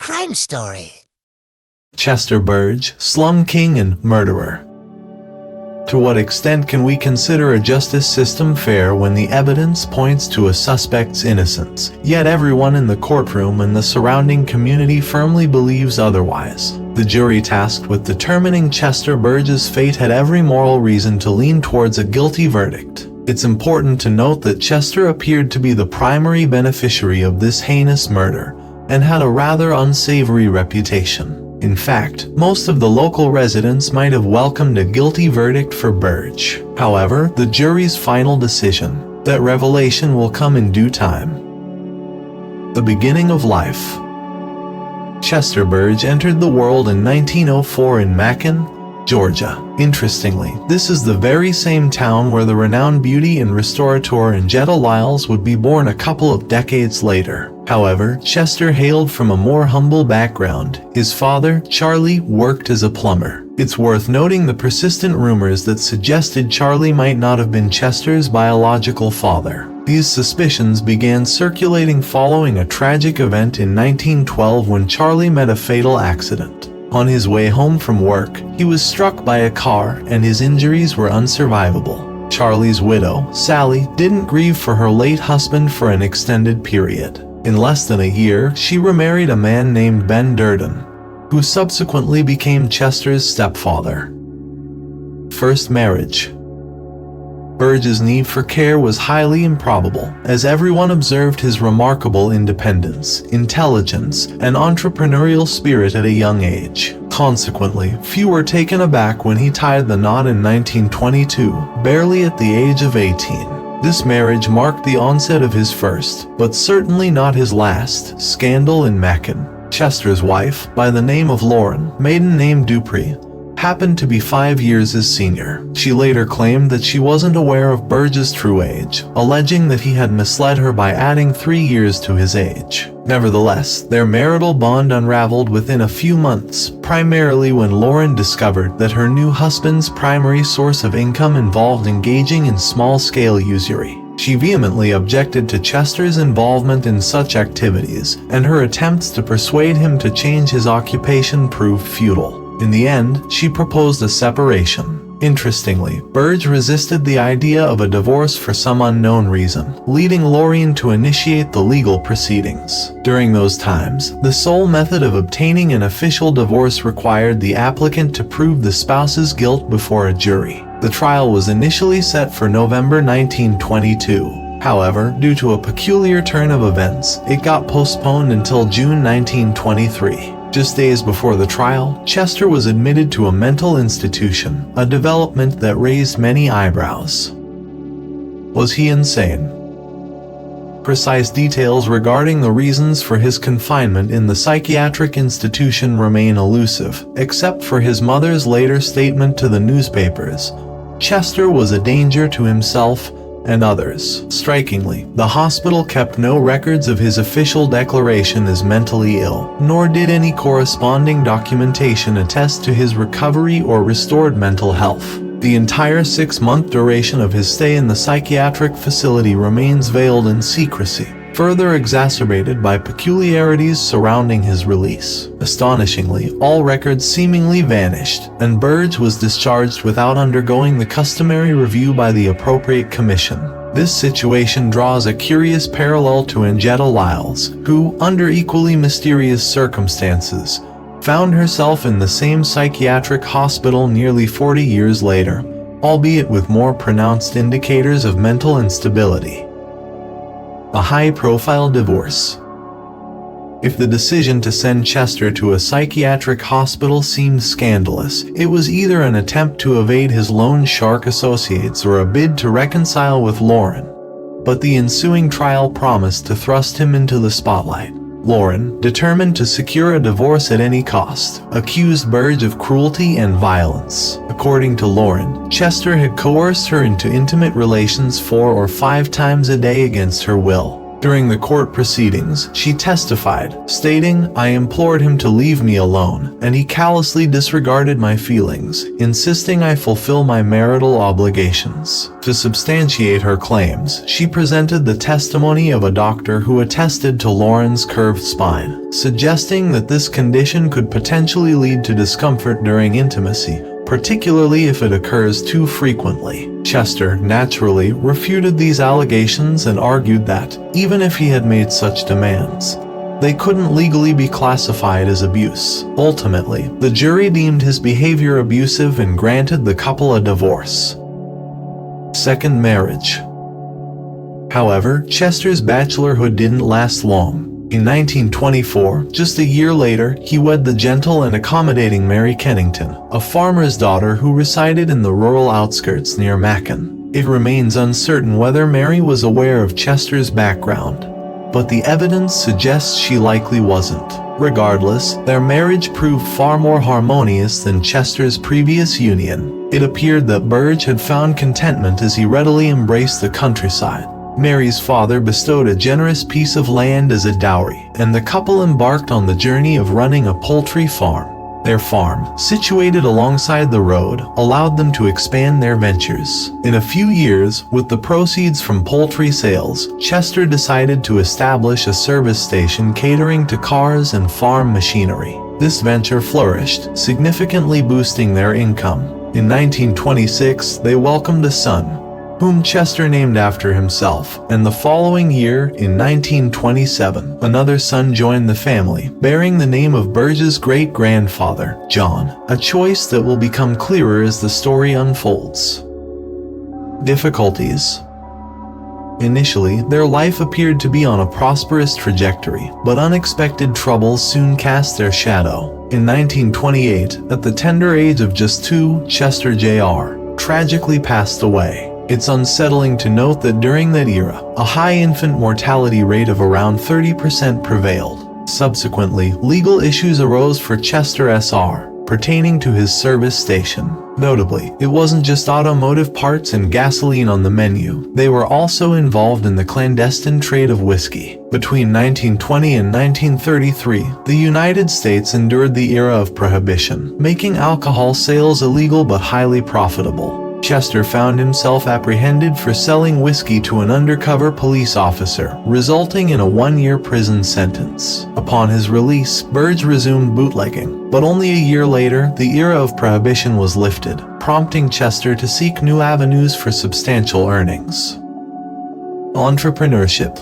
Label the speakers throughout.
Speaker 1: Crime Story.
Speaker 2: Chester Burge, slum king and murderer. To what extent can we consider a justice system fair when the evidence points to a suspect's innocence, yet everyone in the courtroom and the surrounding community firmly believes otherwise? The jury tasked with determining Chester Burge's fate had every moral reason to lean towards a guilty verdict. It's important to note that Chester appeared to be the primary beneficiary of this heinous murder, and had a rather unsavory reputation. In fact, most of the local residents might have welcomed a guilty verdict for Burge. However, the jury's final decision, that revelation will come in due time. The beginning of life. Chester Burge entered the world in 1904 in Macon, Georgia. Interestingly, this is the very same town where the renowned beauty and restaurateur Angetta Lyles would be born a couple of decades later. However, Chester hailed from a more humble background. His father, Charlie, worked as a plumber. It's worth noting the persistent rumors that suggested Charlie might not have been Chester's biological father. These suspicions began circulating following a tragic event in 1912 when Charlie met a fatal accident. On his way home from work, he was struck by a car and his injuries were unsurvivable. Charlie's widow, Sally, didn't grieve for her late husband for an extended period. In less than a year, she remarried a man named Ben Durden, who subsequently became Chester's stepfather. First marriage. Burge's need for care was highly improbable, as everyone observed his remarkable independence, intelligence, and entrepreneurial spirit at a young age. Consequently, few were taken aback when he tied the knot in 1922, barely at the age of 18. This marriage marked the onset of his first, but certainly not his last, scandal in Macon. Chester's wife, by the name of Lauren, maiden name Dupree, happened to be 5 years his senior. She later claimed that she wasn't aware of Burge's true age, alleging that he had misled her by adding 3 years to his age. Nevertheless, their marital bond unraveled within a few months, primarily when Lauren discovered that her new husband's primary source of income involved engaging in small-scale usury. She vehemently objected to Chester's involvement in such activities, and her attempts to persuade him to change his occupation proved futile. In the end, she proposed a separation. Interestingly, Burge resisted the idea of a divorce for some unknown reason, leading Lauren to initiate the legal proceedings. During those times, the sole method of obtaining an official divorce required the applicant to prove the spouse's guilt before a jury. The trial was initially set for November 1922. However, due to a peculiar turn of events, it got postponed until June 1923. Just days before the trial, Chester was admitted to a mental institution, a development that raised many eyebrows. Was he insane? Precise details regarding the reasons for his confinement in the psychiatric institution remain elusive, except for his mother's later statement to the newspapers. Chester was a danger to himself and others. Strikingly, the hospital kept no records of his official declaration as mentally ill, nor did any corresponding documentation attest to his recovery or restored mental health. The entire 6-month duration of his stay in the psychiatric facility remains veiled in secrecy, further exacerbated by peculiarities surrounding his release. Astonishingly, all records seemingly vanished, and Burge was discharged without undergoing the customary review by the appropriate commission. This situation draws a curious parallel to Angetta Lyles, who, under equally mysterious circumstances, found herself in the same psychiatric hospital nearly 40 years later, albeit with more pronounced indicators of mental instability. A high-profile divorce. If the decision to send Chester to a psychiatric hospital seemed scandalous, it was either an attempt to evade his loan shark associates or a bid to reconcile with Lauren. But the ensuing trial promised to thrust him into the spotlight. Lauren, determined to secure a divorce at any cost, accused Burge of cruelty and violence. According to Lauren, Chester had coerced her into intimate relations 4 or 5 times a day against her will. During the court proceedings, she testified, stating, "I implored him to leave me alone, and he callously disregarded my feelings, insisting I fulfill my marital obligations." To substantiate her claims, she presented the testimony of a doctor who attested to Lauren's curved spine, suggesting that this condition could potentially lead to discomfort during intimacy, particularly if it occurs too frequently. Chester, naturally, refuted these allegations and argued that, even if he had made such demands, they couldn't legally be classified as abuse. Ultimately, the jury deemed his behavior abusive and granted the couple a divorce. Second marriage. However, Chester's bachelorhood didn't last long. In 1924, just a year later, he wed the gentle and accommodating Mary Kennington, a farmer's daughter who resided in the rural outskirts near Macon. It remains uncertain whether Mary was aware of Chester's background, but the evidence suggests she likely wasn't. Regardless, their marriage proved far more harmonious than Chester's previous union. It appeared that Burge had found contentment as he readily embraced the countryside. Mary's father bestowed a generous piece of land as a dowry, and the couple embarked on the journey of running a poultry farm. Their farm, situated alongside the road, allowed them to expand their ventures. In a few years, with the proceeds from poultry sales, Chester decided to establish a service station catering to cars and farm machinery. This venture flourished, significantly boosting their income. In 1926, they welcomed a son, whom Chester named after himself, and the following year, in 1927, another son joined the family, bearing the name of Burge's great-grandfather, John, a choice that will become clearer as the story unfolds. Difficulties. Initially, their life appeared to be on a prosperous trajectory, but unexpected troubles soon cast their shadow. In 1928, at the tender age of just 2, Chester Jr. tragically passed away. It's unsettling to note that during that era, a high infant mortality rate of around 30% prevailed. Subsequently, legal issues arose for Chester Sr. pertaining to his service station. Notably, it wasn't just automotive parts and gasoline on the menu. They were also involved in the clandestine trade of whiskey. Between 1920 and 1933, the United States endured the era of prohibition, making alcohol sales illegal but highly profitable. Chester found himself apprehended for selling whiskey to an undercover police officer, resulting in a 1-year prison sentence. Upon his release, Burge resumed bootlegging, but only a year later, the era of prohibition was lifted, prompting Chester to seek new avenues for substantial earnings. Entrepreneurship.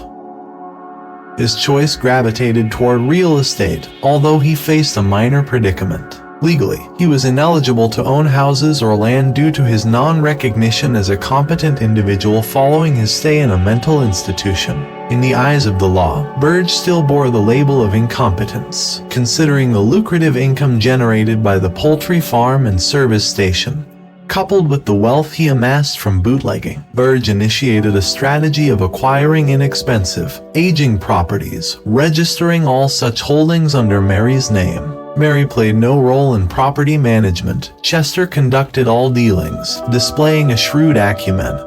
Speaker 2: His choice gravitated toward real estate, although he faced a minor predicament. Legally, he was ineligible to own houses or land due to his non-recognition as a competent individual following his stay in a mental institution. In the eyes of the law, Burge still bore the label of incompetence, considering the lucrative income generated by the poultry farm and service station. Coupled with the wealth he amassed from bootlegging, Burge initiated a strategy of acquiring inexpensive, aging properties, registering all such holdings under Mary's name. Mary played no role in property management. Chester conducted all dealings, displaying a shrewd acumen,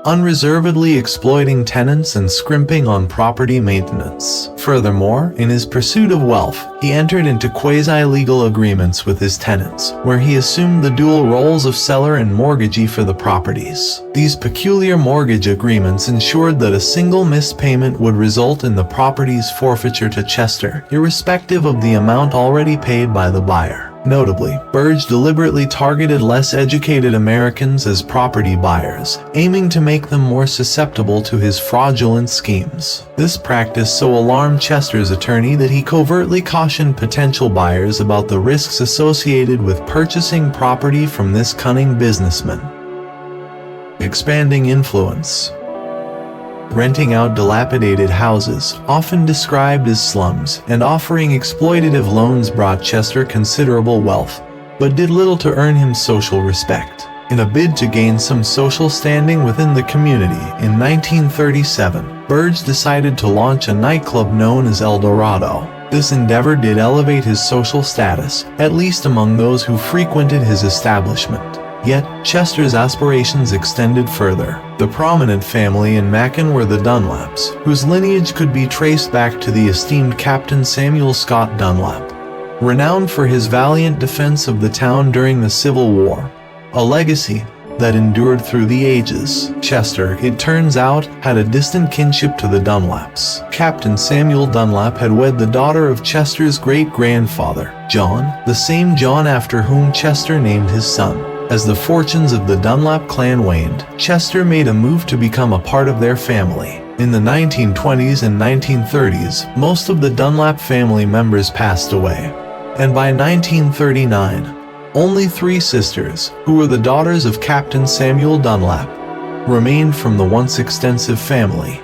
Speaker 2: unreservedly exploiting tenants and scrimping on property maintenance. Furthermore, in his pursuit of wealth, he entered into quasi-legal agreements with his tenants, where he assumed the dual roles of seller and mortgagee for the properties. These peculiar mortgage agreements ensured that a single missed payment would result in the property's forfeiture to Chester, irrespective of the amount already paid by the buyer. Notably, Burge deliberately targeted less educated Americans as property buyers, aiming to make them more susceptible to his fraudulent schemes. This practice so alarmed Chester's attorney that he covertly cautioned potential buyers about the risks associated with purchasing property from this cunning businessman. Expanding influence. Renting out dilapidated houses, often described as slums, and offering exploitative loans brought Chester considerable wealth, but did little to earn him social respect. In a bid to gain some social standing within the community, in 1937, Burge decided to launch a nightclub known as El Dorado. This endeavor did elevate his social status, at least among those who frequented his establishment. Yet, Chester's aspirations extended further. The prominent family in Macon were the Dunlaps, whose lineage could be traced back to the esteemed Captain Samuel Scott Dunlap, renowned for his valiant defense of the town during the Civil War, a legacy that endured through the ages. Chester, it turns out, had a distant kinship to the Dunlaps. Captain Samuel Dunlap had wed the daughter of Chester's great-grandfather, John, the same John after whom Chester named his son. As the fortunes of the Dunlap clan waned, Chester made a move to become a part of their family. In the 1920s and 1930s, most of the Dunlap family members passed away, and by 1939, only 3 sisters, who were the daughters of Captain Samuel Dunlap, remained from the once extensive family.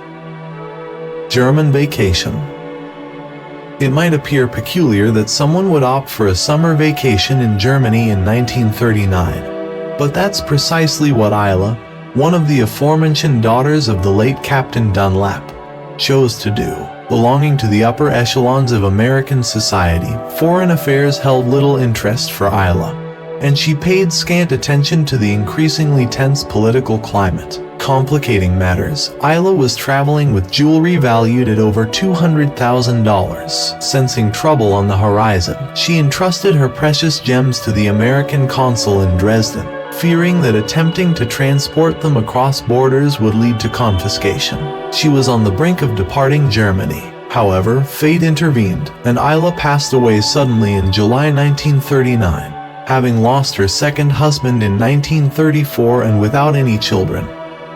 Speaker 2: German vacation. It might appear peculiar that someone would opt for a summer vacation in Germany in 1939, but that's precisely what Isla, one of the aforementioned daughters of the late Captain Dunlap, chose to do. Belonging to the upper echelons of American society, foreign affairs held little interest for Isla, and she paid scant attention to the increasingly tense political climate. Complicating matters, Isla was traveling with jewelry valued at over $200,000. Sensing trouble on the horizon, she entrusted her precious gems to the American consul in Dresden, fearing that attempting to transport them across borders would lead to confiscation. She was on the brink of departing Germany. However, fate intervened, and Isla passed away suddenly in July 1939, having lost her second husband in 1934 and without any children.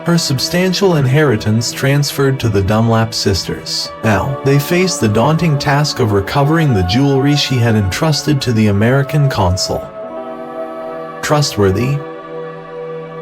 Speaker 2: Her substantial inheritance transferred to the Dunlap sisters. Now, they faced the daunting task of recovering the jewelry she had entrusted to the American consul. Trustworthy?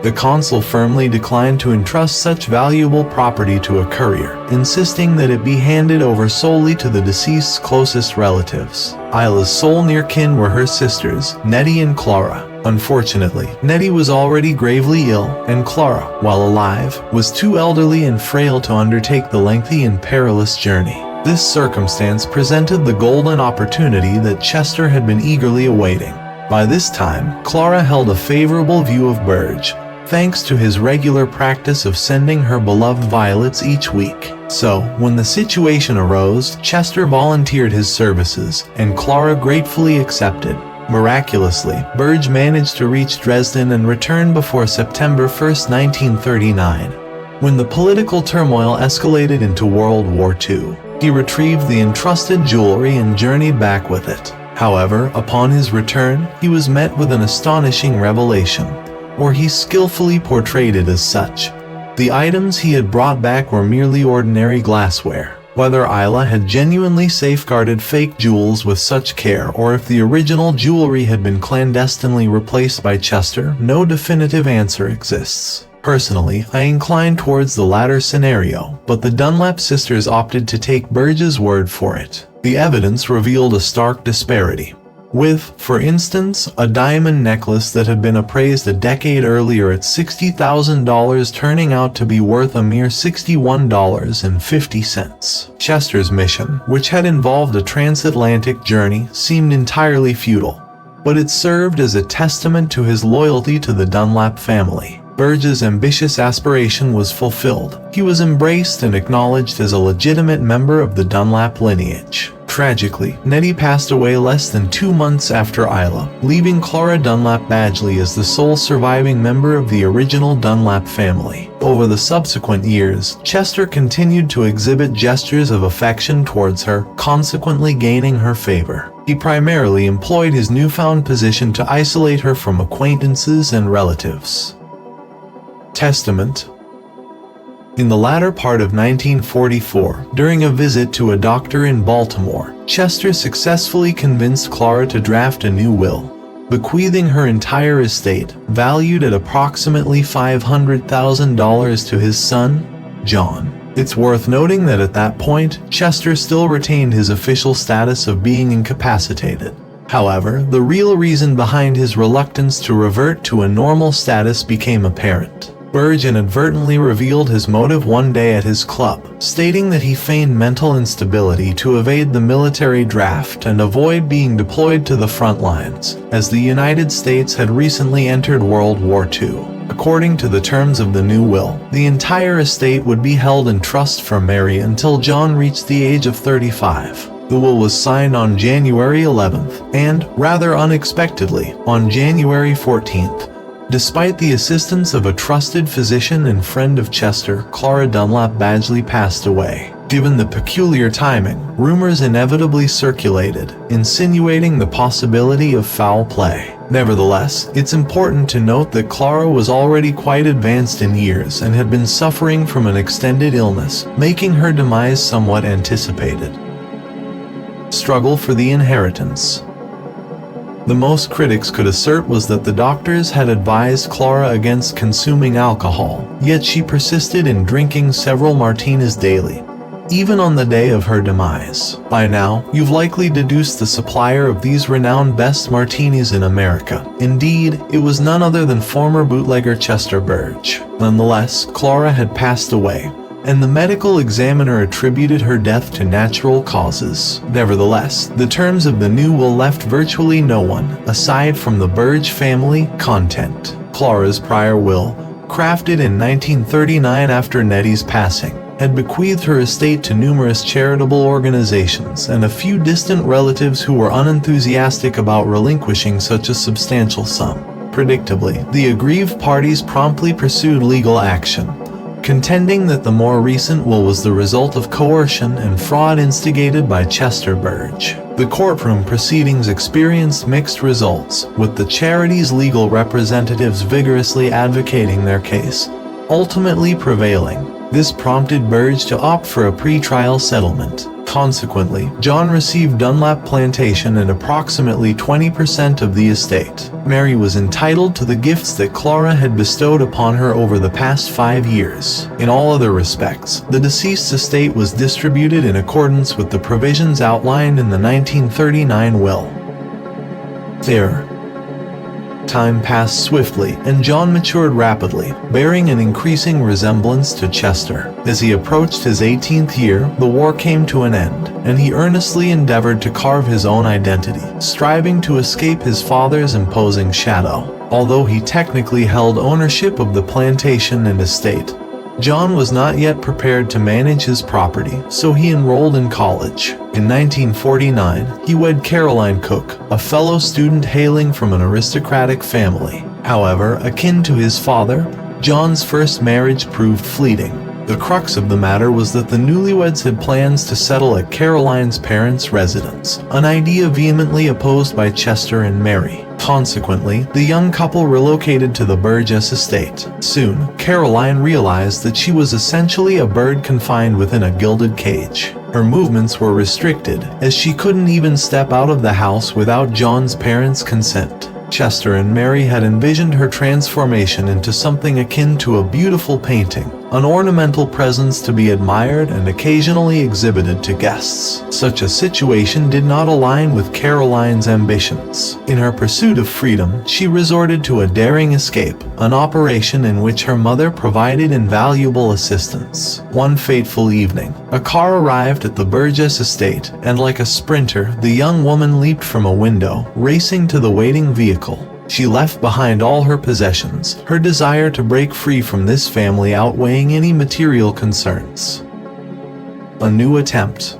Speaker 2: The consul firmly declined to entrust such valuable property to a courier, insisting that it be handed over solely to the deceased's closest relatives. Isla's sole near kin were her sisters, Nettie and Clara. Unfortunately, Nettie was already gravely ill, and Clara, while alive, was too elderly and frail to undertake the lengthy and perilous journey. This circumstance presented the golden opportunity that Chester had been eagerly awaiting. By this time, Clara held a favorable view of Burge, thanks to his regular practice of sending her beloved violets each week. So, when the situation arose, Chester volunteered his services, and Clara gratefully accepted. Miraculously, Burge managed to reach Dresden and return before September 1, 1939. When the political turmoil escalated into World War II, he retrieved the entrusted jewelry and journeyed back with it. However, upon his return, he was met with an astonishing revelation, or he skillfully portrayed it as such. The items he had brought back were merely ordinary glassware. Whether Isla had genuinely safeguarded fake jewels with such care or if the original jewelry had been clandestinely replaced by Chester, no definitive answer exists. Personally, I incline towards the latter scenario, but the Dunlap sisters opted to take Burge's word for it. The evidence revealed a stark disparity, with, for instance, a diamond necklace that had been appraised a decade earlier at $60,000 turning out to be worth a mere $61.50. Chester's mission, which had involved a transatlantic journey, seemed entirely futile, but it served as a testament to his loyalty to the Dunlap family. Burge's ambitious aspiration was fulfilled. He was embraced and acknowledged as a legitimate member of the Dunlap lineage. Tragically, Nettie passed away less than 2 months after Isla, leaving Clara Dunlap Badgley as the sole surviving member of the original Dunlap family. Over the subsequent years, Chester continued to exhibit gestures of affection towards her, consequently gaining her favor. He primarily employed his newfound position to isolate her from acquaintances and relatives. Testament. In the latter part of 1944, during a visit to a doctor in Baltimore, Chester successfully convinced Clara to draft a new will, bequeathing her entire estate, valued at approximately $500,000 to his son, John. It's worth noting that at that point, Chester still retained his official status of being incapacitated. However, the real reason behind his reluctance to revert to a normal status became apparent. Burge inadvertently revealed his motive one day at his club, stating that he feigned mental instability to evade the military draft and avoid being deployed to the front lines, as the United States had recently entered World War II. According to the terms of the new will, the entire estate would be held in trust for Mary until John reached the age of 35. The will was signed on January 11th, and, rather unexpectedly, on January 14th. Despite the assistance of a trusted physician and friend of Chester, Clara Dunlap Badgley passed away. Given the peculiar timing, rumors inevitably circulated, insinuating the possibility of foul play. Nevertheless, it's important to note that Clara was already quite advanced in years and had been suffering from an extended illness, making her demise somewhat anticipated. Struggle for the inheritance. The most critics could assert was that the doctors had advised Clara against consuming alcohol, yet she persisted in drinking several martinis daily, even on the day of her demise. By now, you've likely deduced the supplier of these renowned best martinis in America. Indeed, it was none other than former bootlegger Chester Burge. Nonetheless, Clara had passed away, and the medical examiner attributed her death to natural causes. Nevertheless, the terms of the new will left virtually no one, aside from the Burge family, content. Clara's prior will, crafted in 1939 after Nettie's passing, had bequeathed her estate to numerous charitable organizations and a few distant relatives who were unenthusiastic about relinquishing such a substantial sum. Predictably, the aggrieved parties promptly pursued legal action, contending that the more recent will was the result of coercion and fraud instigated by Chester Burge. The courtroom proceedings experienced mixed results, with the charity's legal representatives vigorously advocating their case, ultimately prevailing. This prompted Burge to opt for a pre-trial settlement. Consequently, John received Dunlap Plantation and approximately 20% of the estate. Mary was entitled to the gifts that Clara had bestowed upon her over the past 5 years. In all other respects, the deceased's estate was distributed in accordance with the provisions outlined in the 1939 will. There. Time passed swiftly, and John matured rapidly, bearing an increasing resemblance to Chester. As he approached his 18th year, the war came to an end, and he earnestly endeavored to carve his own identity, striving to escape his father's imposing shadow. Although he technically held ownership of the plantation and estate, John was not yet prepared to manage his property, so he enrolled in college. In 1949, he wed Caroline Cook, a fellow student hailing from an aristocratic family. However, akin to his father, John's first marriage proved fleeting. The crux of the matter was that the newlyweds had plans to settle at Caroline's parents' residence, an idea vehemently opposed by Chester and Mary. Consequently, the young couple relocated to the Burgess estate. Soon, Caroline realized that she was essentially a bird confined within a gilded cage. Her movements were restricted, as she couldn't even step out of the house without John's parents' consent. Chester and Mary had envisioned her transformation into something akin to a beautiful painting, an ornamental presence to be admired and occasionally exhibited to guests. Such a situation did not align with Caroline's ambitions. In her pursuit of freedom, she resorted to a daring escape, an operation in which her mother provided invaluable assistance. One fateful evening, a car arrived at the Burgess estate, and like a sprinter, the young woman leaped from a window, racing to the waiting vehicle. She left behind all her possessions, her desire to break free from this family outweighing any material concerns. A new attempt.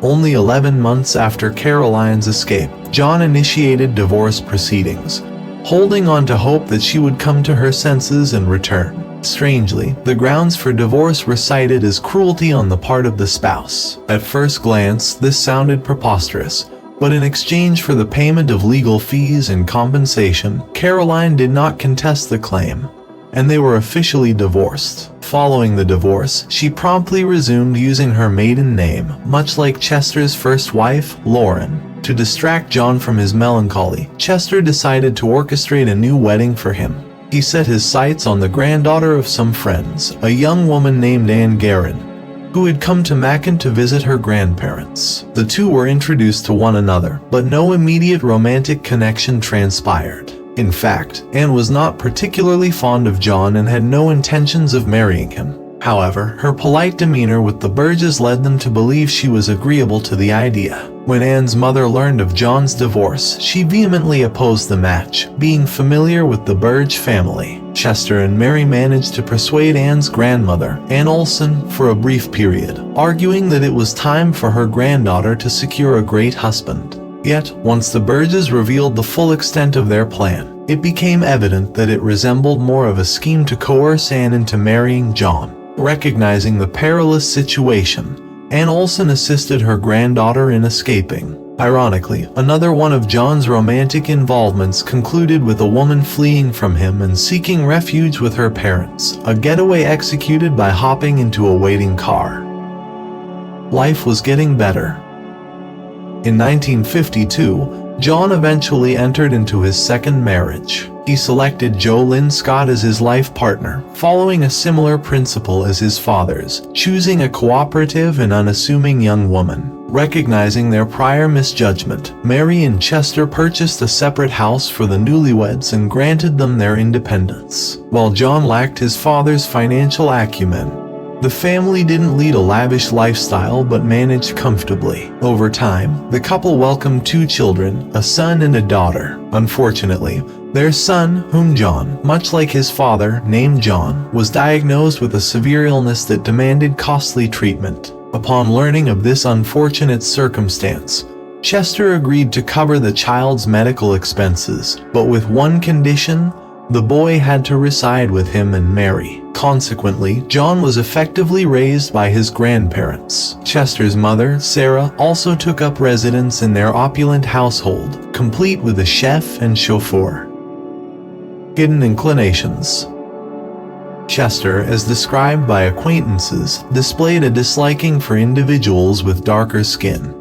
Speaker 2: Only 11 months after Caroline's escape, John initiated divorce proceedings, holding on to hope that she would come to her senses and return. Strangely, the grounds for divorce were cited as cruelty on the part of the spouse. At first glance, this sounded preposterous. But in exchange for the payment of legal fees and compensation, Caroline did not contest the claim, and they were officially divorced. Following the divorce, she promptly resumed using her maiden name, much like Chester's first wife, Lauren. To distract John from his melancholy, Chester decided to orchestrate a new wedding for him. He set his sights on the granddaughter of some friends, a young woman named Anne Guerin, who had come to Macon to visit her grandparents. The two were introduced to one another, but no immediate romantic connection transpired. In fact, Anne was not particularly fond of John and had no intentions of marrying him. However, her polite demeanor with the Burges led them to believe she was agreeable to the idea. When Anne's mother learned of John's divorce, she vehemently opposed the match. Being familiar with the Burge family, Chester and Mary managed to persuade Anne's grandmother, Anne Olson, for a brief period, arguing that it was time for her granddaughter to secure a great husband. Yet, once the Burges revealed the full extent of their plan, it became evident that it resembled more of a scheme to coerce Anne into marrying John. Recognizing the perilous situation, Anne Olson assisted her granddaughter in escaping. Ironically, another one of John's romantic involvements concluded with a woman fleeing from him and seeking refuge with her parents, a getaway executed by hopping into a waiting car. Life was getting better. In 1952, John eventually entered into his second marriage. He selected Jo Lynn Scott as his life partner, following a similar principle as his father's, choosing a cooperative and unassuming young woman. Recognizing their prior misjudgment, Mary and Chester purchased a separate house for the newlyweds and granted them their independence. While John lacked his father's financial acumen, the family didn't lead a lavish lifestyle but managed comfortably. Over time, the couple welcomed 2 children, a son and a daughter. Unfortunately, their son, whom John, much like his father, named John, was diagnosed with a severe illness that demanded costly treatment. Upon learning of this unfortunate circumstance, Chester agreed to cover the child's medical expenses, but with one condition: the boy had to reside with him and Mary. Consequently, John was effectively raised by his grandparents. Chester's mother, Sarah, also took up residence in their opulent household, complete with a chef and chauffeur. Hidden inclinations. Chester, as described by acquaintances, displayed a disliking for individuals with darker skin.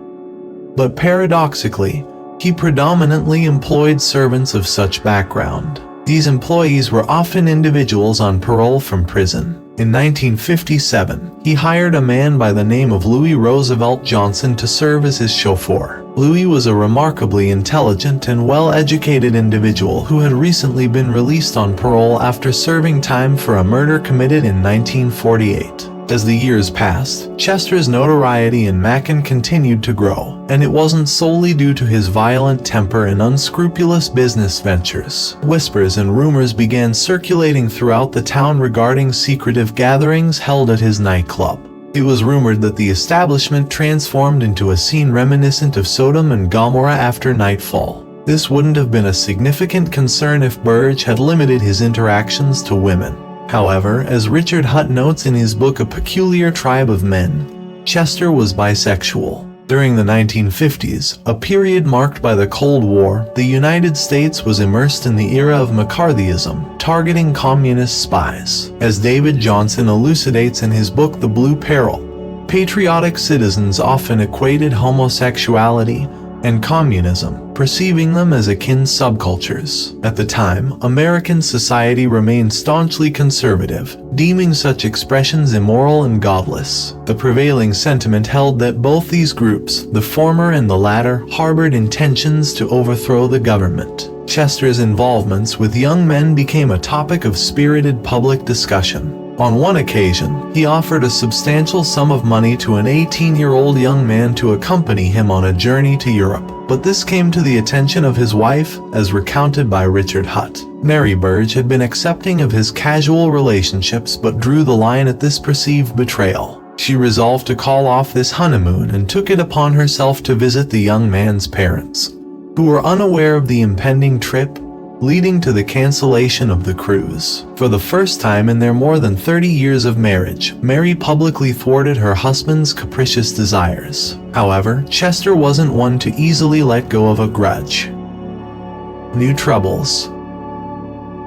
Speaker 2: But paradoxically, he predominantly employed servants of such background. These employees were often individuals on parole from prison. In 1957, he hired a man by the name of Louis Roosevelt Johnson to serve as his chauffeur. Louis was a remarkably intelligent and well-educated individual who had recently been released on parole after serving time for a murder committed in 1948. As the years passed, Chester's notoriety in Macon continued to grow, and it wasn't solely due to his violent temper and unscrupulous business ventures. Whispers and rumors began circulating throughout the town regarding secretive gatherings held at his nightclub. It was rumored that the establishment transformed into a scene reminiscent of Sodom and Gomorrah after nightfall. This wouldn't have been a significant concern if Burge had limited his interactions to women. However, as Richard Hutt notes in his book A Peculiar Tribe of Men, Chester was bisexual. During the 1950s, a period marked by the Cold War, the United States was immersed in the era of McCarthyism, targeting communist spies. As David Johnson elucidates in his book The Blue Peril, patriotic citizens often equated homosexuality and communism, perceiving them as akin subcultures. At the time, American society remained staunchly conservative, deeming such expressions immoral and godless. The prevailing sentiment held that both these groups, the former and the latter, harbored intentions to overthrow the government. Chester's involvements with young men became a topic of spirited public discussion. On one occasion, he offered a substantial sum of money to an 18-year-old young man to accompany him on a journey to Europe, but this came to the attention of his wife, as recounted by Richard Hutt. Mary Burge had been accepting of his casual relationships but drew the line at this perceived betrayal. She resolved to call off this honeymoon and took it upon herself to visit the young man's parents, who were unaware of the impending trip, leading to the cancellation of the cruise. For the first time in their more than 30 years of marriage, Mary publicly thwarted her husband's capricious desires. However, Chester wasn't one to easily let go of a grudge. New troubles.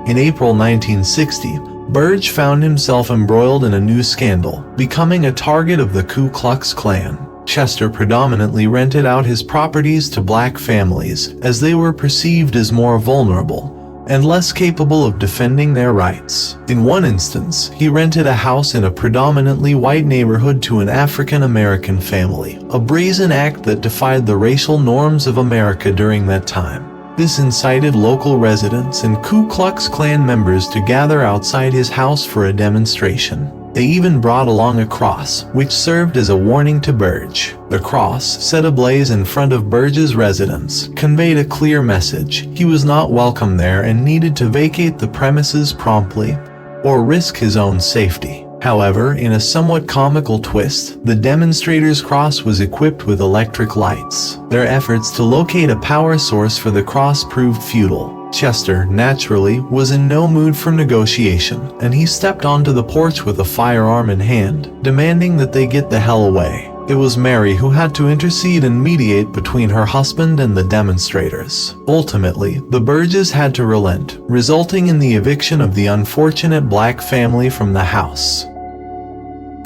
Speaker 2: In April 1960, Burge found himself embroiled in a new scandal, becoming a target of the Ku Klux Klan. Chester predominantly rented out his properties to black families, as they were perceived as more vulnerable and less capable of defending their rights. In one instance, he rented a house in a predominantly white neighborhood to an African-American family, a brazen act that defied the racial norms of America during that time. This incited local residents and Ku Klux Klan members to gather outside his house for a demonstration. They even brought along a cross, which served as a warning to Burge. The cross, set ablaze in front of Burge's residence, conveyed a clear message. He was not welcome there and needed to vacate the premises promptly, or risk his own safety. However, in a somewhat comical twist, the demonstrators' cross was equipped with electric lights. Their efforts to locate a power source for the cross proved futile. Chester, naturally, was in no mood for negotiation, and he stepped onto the porch with a firearm in hand, demanding that they get the hell away. It was Mary who had to intercede and mediate between her husband and the demonstrators. Ultimately, the Burges had to relent, resulting in the eviction of the unfortunate black family from the house.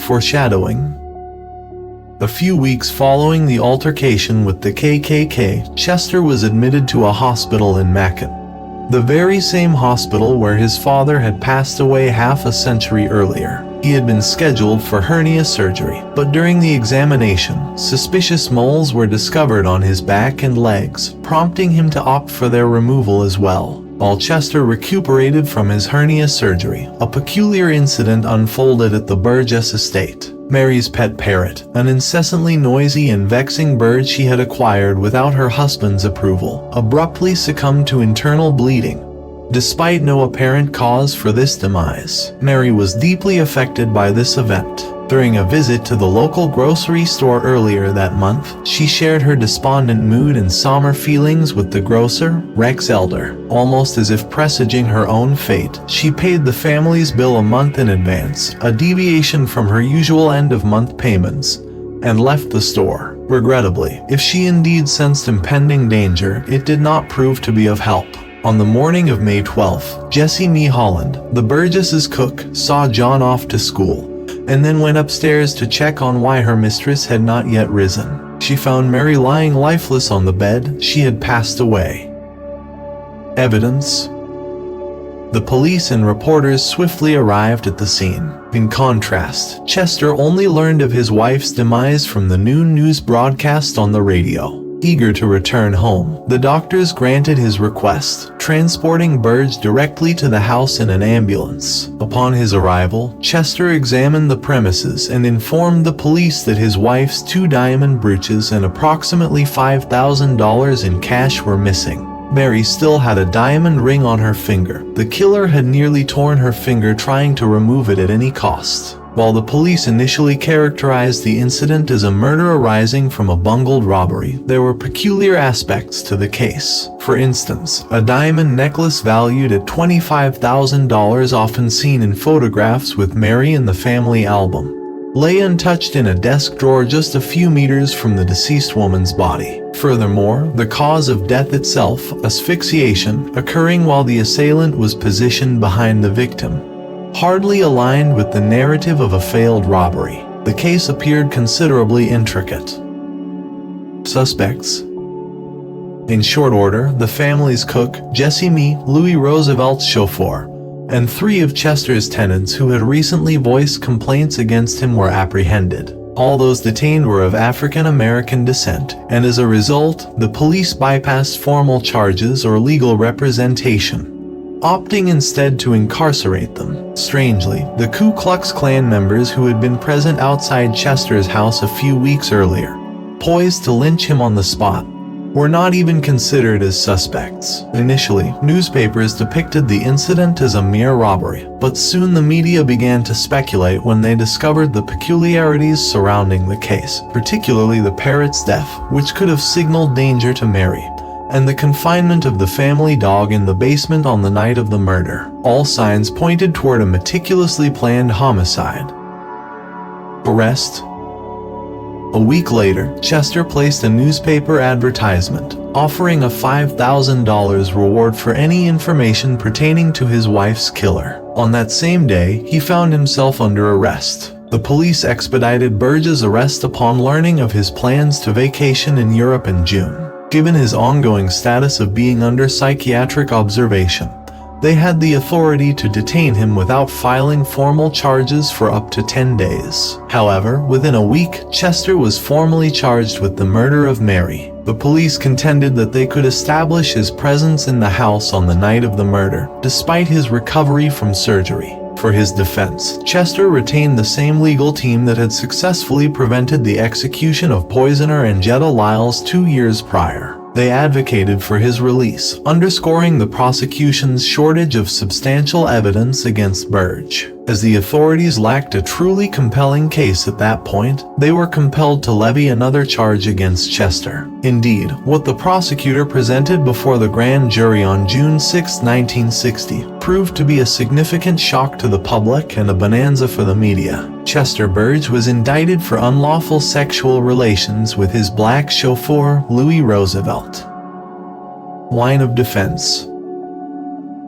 Speaker 2: Foreshadowing. A few weeks following the altercation with the KKK, Chester was admitted to a hospital in Macon, the very same hospital where his father had passed away half a century earlier. He had been scheduled for hernia surgery, but during the examination, suspicious moles were discovered on his back and legs, prompting him to opt for their removal as well. While Chester recuperated from his hernia surgery, a peculiar incident unfolded at the Burgess estate. Mary's pet parrot, an incessantly noisy and vexing bird she had acquired without her husband's approval, abruptly succumbed to internal bleeding. Despite no apparent cause for this demise, Mary was deeply affected by this event. During a visit to the local grocery store earlier that month, she shared her despondent mood and somber feelings with the grocer, Rex Elder. Almost as if presaging her own fate, she paid the family's bill a month in advance, a deviation from her usual end-of-month payments, and left the store. Regrettably, if she indeed sensed impending danger, it did not prove to be of help. On the morning of May 12th, Jessie Mee Holland, the Burgesses' cook, saw John off to school, and then went upstairs to check on why her mistress had not yet risen. She found Mary lying lifeless on the bed. She had passed away. Evidence. The police and reporters swiftly arrived at the scene. In contrast, Chester only learned of his wife's demise from the noon news broadcast on the radio. Eager to return home, the doctors granted his request, transporting Burge directly to the house in an ambulance. Upon his arrival, Chester examined the premises and informed the police that his wife's 2 diamond brooches and approximately $5,000 in cash were missing. Mary still had a diamond ring on her finger. The killer had nearly torn her finger trying to remove it at any cost. While the police initially characterized the incident as a murder arising from a bungled robbery, there were peculiar aspects to the case. For instance, a diamond necklace valued at $25,000, often seen in photographs with Mary in the family album, lay untouched in a desk drawer just a few meters from the deceased woman's body. Furthermore, the cause of death itself, asphyxiation, occurring while the assailant was positioned behind the victim, hardly aligned with the narrative of a failed robbery. The case appeared considerably intricate. Suspects. In short order, the family's cook, Jessie Mee, Louis Roosevelt's chauffeur, and 3 of Chester's tenants who had recently voiced complaints against him were apprehended. All those detained were of African American descent, and as a result, the police bypassed formal charges or legal representation, opting instead to incarcerate them. Strangely, the Ku Klux Klan members who had been present outside Chester's house a few weeks earlier, poised to lynch him on the spot, were not even considered as suspects. Initially, newspapers depicted the incident as a mere robbery, but soon the media began to speculate when they discovered the peculiarities surrounding the case, particularly the parrot's death, which could have signaled danger to Mary, and the confinement of the family dog in the basement on the night of the murder. All signs pointed toward a meticulously planned homicide. Arrest. A week later, Chester placed a newspaper advertisement, offering a $5,000 reward for any information pertaining to his wife's killer. On that same day, he found himself under arrest. The police expedited Burge's arrest upon learning of his plans to vacation in Europe in June. Given his ongoing status of being under psychiatric observation, they had the authority to detain him without filing formal charges for up to 10 days. However, within a week, Chester was formally charged with the murder of Mary. The police contended that they could establish his presence in the house on the night of the murder, despite his recovery from surgery. For his defense, Chester retained the same legal team that had successfully prevented the execution of poisoner Angetta Lyles 2 years prior. They advocated for his release, underscoring the prosecution's shortage of substantial evidence against Burge. As the authorities lacked a truly compelling case at that point, they were compelled to levy another charge against Chester. Indeed, what the prosecutor presented before the grand jury on June 6, 1960, proved to be a significant shock to the public and a bonanza for the media. Chester Burge was indicted for unlawful sexual relations with his black chauffeur, Louis Roosevelt. Line of defense.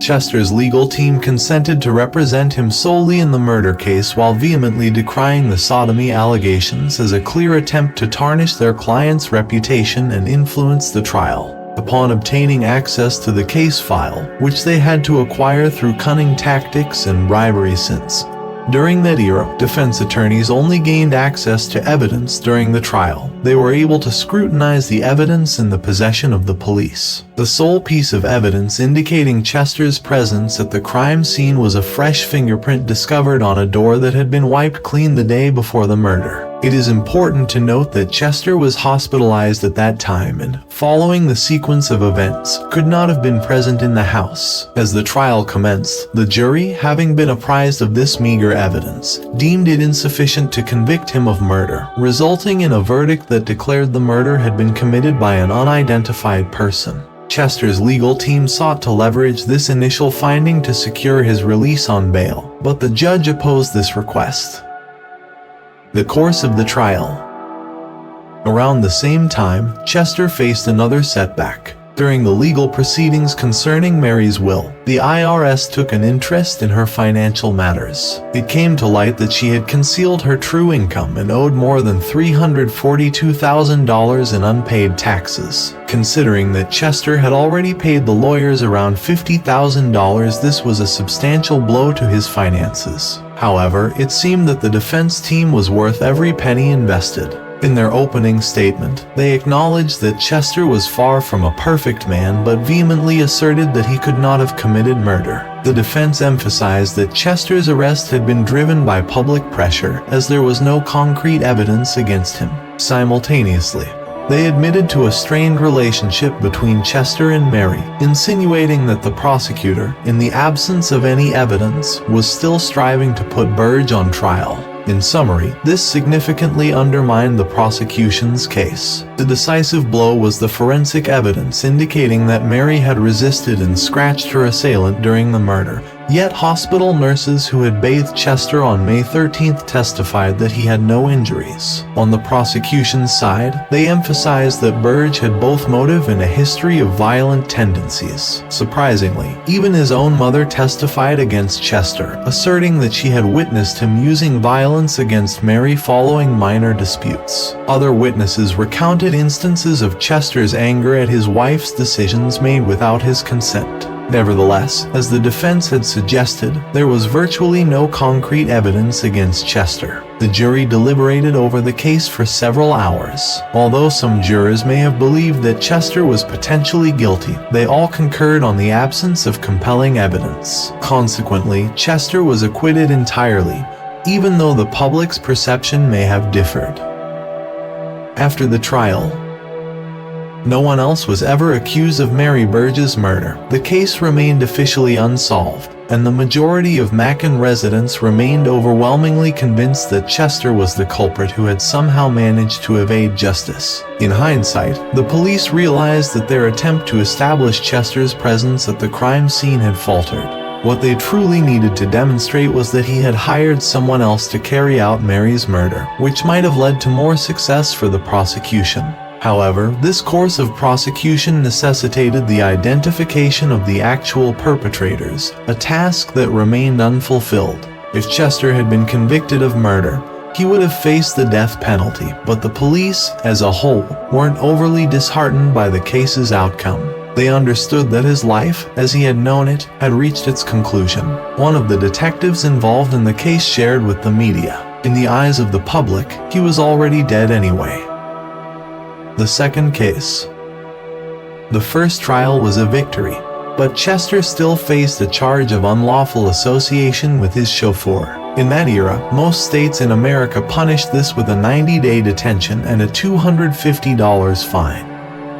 Speaker 2: Chester's legal team consented to represent him solely in the murder case while vehemently decrying the sodomy allegations as a clear attempt to tarnish their client's reputation and influence the trial. Upon obtaining access to the case file, which they had to acquire through cunning tactics and bribery since during that era, defense attorneys only gained access to evidence during the trial. They were able to scrutinize the evidence in the possession of the police. The sole piece of evidence indicating Chester's presence at the crime scene was a fresh fingerprint discovered on a door that had been wiped clean the day before the murder. It is important to note that Chester was hospitalized at that time and, following the sequence of events, could not have been present in the house. As the trial commenced, the jury, having been apprised of this meager evidence, deemed it insufficient to convict him of murder, resulting in a verdict that declared the murder had been committed by an unidentified person. Chester's legal team sought to leverage this initial finding to secure his release on bail, but the judge opposed this request. The course of the trial. Around the same time, Chester faced another setback. During the legal proceedings concerning Mary's will, the IRS took an interest in her financial matters. It came to light that she had concealed her true income and owed more than $342,000 in unpaid taxes. Considering that Chester had already paid the lawyers around $50,000, this was a substantial blow to his finances. However, it seemed that the defense team was worth every penny invested. In their opening statement, they acknowledged that Chester was far from a perfect man but vehemently asserted that he could not have committed murder. The defense emphasized that Chester's arrest had been driven by public pressure, as there was no concrete evidence against him. Simultaneously, they admitted to a strained relationship between Chester and Mary, insinuating that the prosecutor, in the absence of any evidence, was still striving to put Burge on trial. In summary, this significantly undermined the prosecution's case. The decisive blow was the forensic evidence indicating that Mary had resisted and scratched her assailant during the murder. Yet hospital nurses who had bathed Chester on May 13th testified that he had no injuries. On the prosecution's side, they emphasized that Burge had both motive and a history of violent tendencies. Surprisingly, even his own mother testified against Chester, asserting that she had witnessed him using violence against Mary following minor disputes. Other witnesses recounted instances of Chester's anger at his wife's decisions made without his consent. Nevertheless, as the defense had suggested, there was virtually no concrete evidence against Chester. The jury deliberated over the case for several hours. Although some jurors may have believed that Chester was potentially guilty, they all concurred on the absence of compelling evidence. Consequently, Chester was acquitted entirely, even though the public's perception may have differed. After the trial, no one else was ever accused of Mary Burge's murder. The case remained officially unsolved, and the majority of Macon residents remained overwhelmingly convinced that Chester was the culprit who had somehow managed to evade justice. In hindsight, the police realized that their attempt to establish Chester's presence at the crime scene had faltered. What they truly needed to demonstrate was that he had hired someone else to carry out Mary's murder, which might have led to more success for the prosecution. However, this course of prosecution necessitated the identification of the actual perpetrators, a task that remained unfulfilled. If Chester had been convicted of murder, he would have faced the death penalty, but the police, as a whole, weren't overly disheartened by the case's outcome. They understood that his life, as he had known it, had reached its conclusion. One of the detectives involved in the case shared with the media, "In the eyes of the public, he was already dead anyway." The second case. The first trial was a victory, but Chester still faced a charge of unlawful association with his chauffeur. In that era, most states in America punished this with a 90-day detention and a $250 fine.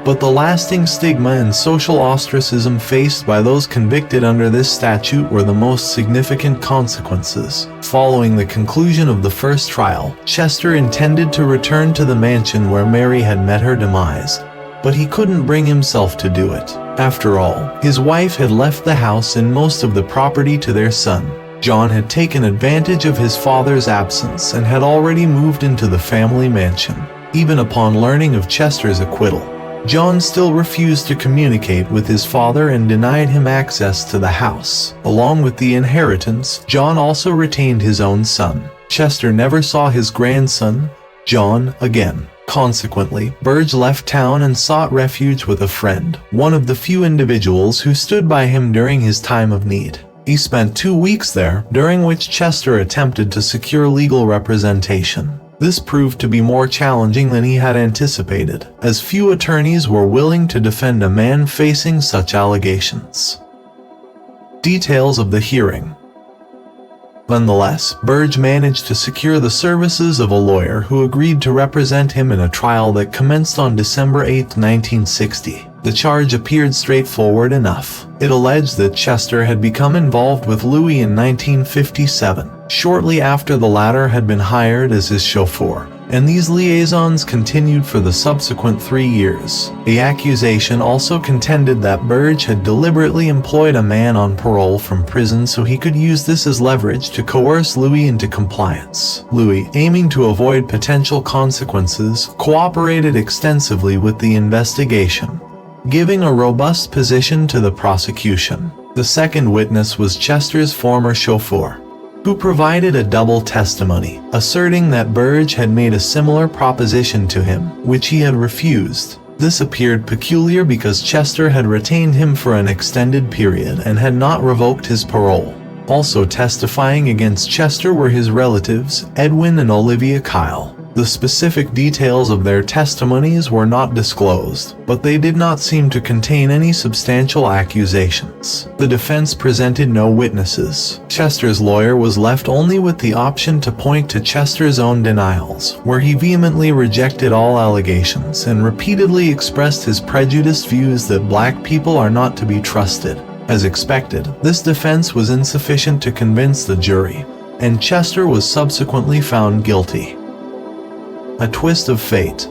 Speaker 2: But the lasting stigma and social ostracism faced by those convicted under this statute were the most significant consequences. Following the conclusion of the first trial, Chester intended to return to the mansion where Mary had met her demise, but he couldn't bring himself to do it. After all, his wife had left the house and most of the property to their son. John had taken advantage of his father's absence and had already moved into the family mansion. Even upon learning of Chester's acquittal, John still refused to communicate with his father and denied him access to the house. Along with the inheritance, John also retained his own son. Chester never saw his grandson, John, again. Consequently, Burge left town and sought refuge with a friend, one of the few individuals who stood by him during his time of need. He spent 2 weeks there, during which Chester attempted to secure legal representation. This proved to be more challenging than he had anticipated, as few attorneys were willing to defend a man facing such allegations. Details of the hearing. Nonetheless, Burge managed to secure the services of a lawyer who agreed to represent him in a trial that commenced on December 8, 1960. The charge appeared straightforward enough. It alleged that Chester had become involved with Louis in 1957, shortly after the latter had been hired as his chauffeur, and these liaisons continued for the subsequent 3 years. The accusation also contended that Burge had deliberately employed a man on parole from prison so he could use this as leverage to coerce Louis into compliance. Louis, aiming to avoid potential consequences, cooperated extensively with the investigation, giving a robust position to the prosecution. The second witness was Chester's former chauffeur, who provided a double testimony, asserting that Burge had made a similar proposition to him, which he had refused. This appeared peculiar because Chester had retained him for an extended period and had not revoked his parole. Also testifying against Chester were his relatives, Edwin and Olivia Kyle. The specific details of their testimonies were not disclosed, but they did not seem to contain any substantial accusations. The defense presented no witnesses. Chester's lawyer was left only with the option to point to Chester's own denials, where he vehemently rejected all allegations and repeatedly expressed his prejudiced views that black people are not to be trusted. As expected, this defense was insufficient to convince the jury, and Chester was subsequently found guilty. A twist of fate.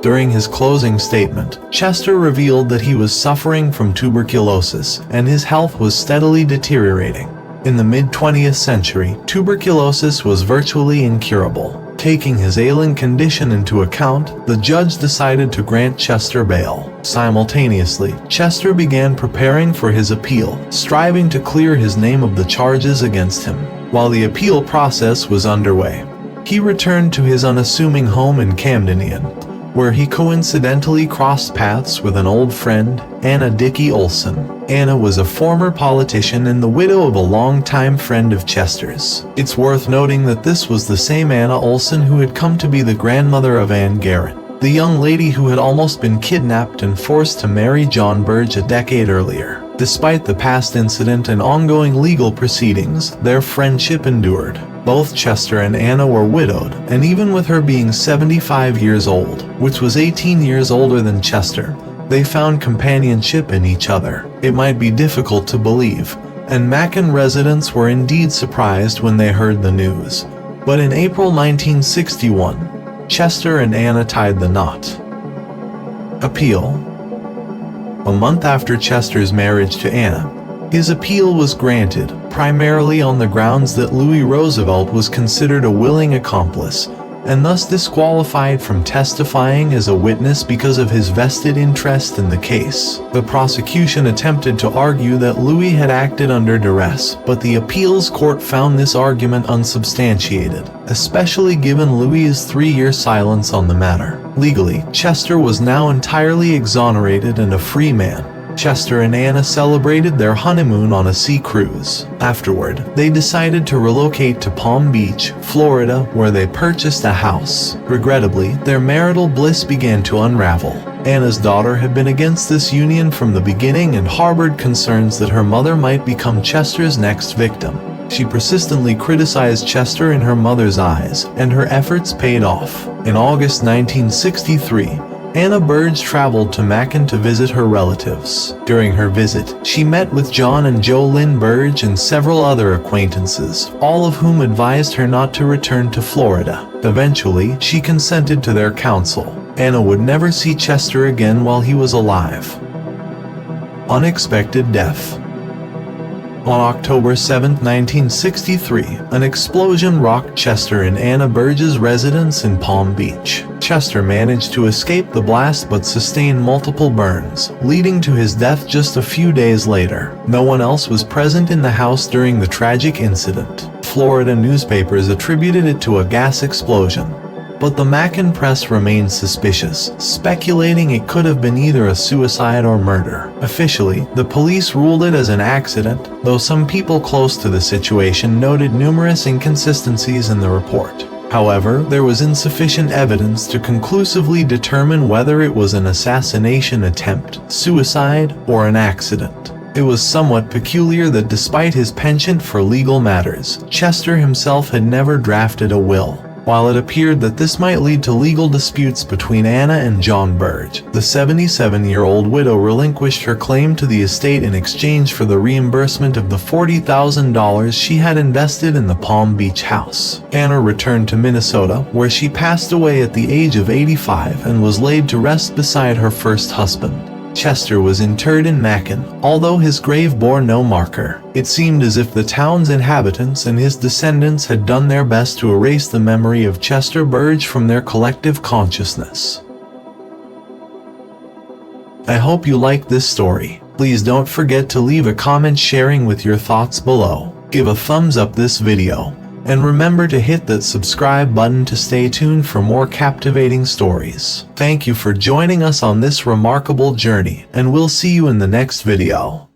Speaker 2: During his closing statement, Chester revealed that he was suffering from tuberculosis and his health was steadily deteriorating. In the mid-20th century, tuberculosis was virtually incurable. Taking his ailing condition into account, the judge decided to grant Chester bail. Simultaneously, Chester began preparing for his appeal, striving to clear his name of the charges against him. While the appeal process was underway, he returned to his unassuming home in Camden, where he coincidentally crossed paths with an old friend, Anna Dickey Olson. Anna was a former politician and the widow of a longtime friend of Chester's. It's worth noting that this was the same Anna Olson who had come to be the grandmother of Anne Garrett, the young lady who had almost been kidnapped and forced to marry John Burge a decade earlier. Despite the past incident and ongoing legal proceedings, their friendship endured. Both Chester and Anna were widowed, and even with her being 75 years old, which was 18 years older than Chester, they found companionship in each other. It might be difficult to believe, and Macon residents were indeed surprised when they heard the news. But in April 1961, Chester and Anna tied the knot. Appeal. A month after Chester's marriage to Anna, his appeal was granted, primarily on the grounds that Louis Roosevelt was considered a willing accomplice, and thus disqualified from testifying as a witness because of his vested interest in the case. The prosecution attempted to argue that Louis had acted under duress, but the appeals court found this argument unsubstantiated, especially given Louis's 3-year silence on the matter. Legally, Chester was now entirely exonerated and a free man, Chester and Anna celebrated their honeymoon on a sea cruise. Afterward, they decided to relocate to Palm Beach, Florida, where they purchased a house. Regrettably, their marital bliss began to unravel. Anna's daughter had been against this union from the beginning and harbored concerns that her mother might become Chester's next victim. She persistently criticized Chester in her mother's eyes, and her efforts paid off. In August 1963, Anna Burge traveled to Macon to visit her relatives. During her visit, she met with John and Jolynn Burge and several other acquaintances, all of whom advised her not to return to Florida. Eventually, she consented to their counsel. Anna would never see Chester again while he was alive. Unexpected death. On October 7, 1963, an explosion rocked Chester and Anna Burge's residence in Palm Beach. Chester managed to escape the blast but sustained multiple burns, leading to his death just a few days later. No one else was present in the house during the tragic incident. Florida newspapers attributed it to a gas explosion, but the Macon press remained suspicious, speculating it could have been either a suicide or murder. Officially, the police ruled it as an accident, though some people close to the situation noted numerous inconsistencies in the report. However, there was insufficient evidence to conclusively determine whether it was an assassination attempt, suicide, or an accident. It was somewhat peculiar that despite his penchant for legal matters, Chester himself had never drafted a will. While it appeared that this might lead to legal disputes between Anna and John Burge, the 77-year-old widow relinquished her claim to the estate in exchange for the reimbursement of the $40,000 she had invested in the Palm Beach house. Anna returned to Minnesota, where she passed away at the age of 85 and was laid to rest beside her first husband. Chester was interred in Macon, although his grave bore no marker. It seemed as if the town's inhabitants and his descendants had done their best to erase the memory of Chester Burge from their collective consciousness. I hope you liked this story. Please don't forget to leave a comment sharing with your thoughts below. Give a thumbs up this video, and remember to hit that subscribe button to stay tuned for more captivating stories. Thank you for joining us on this remarkable journey, and we'll see you in the next video.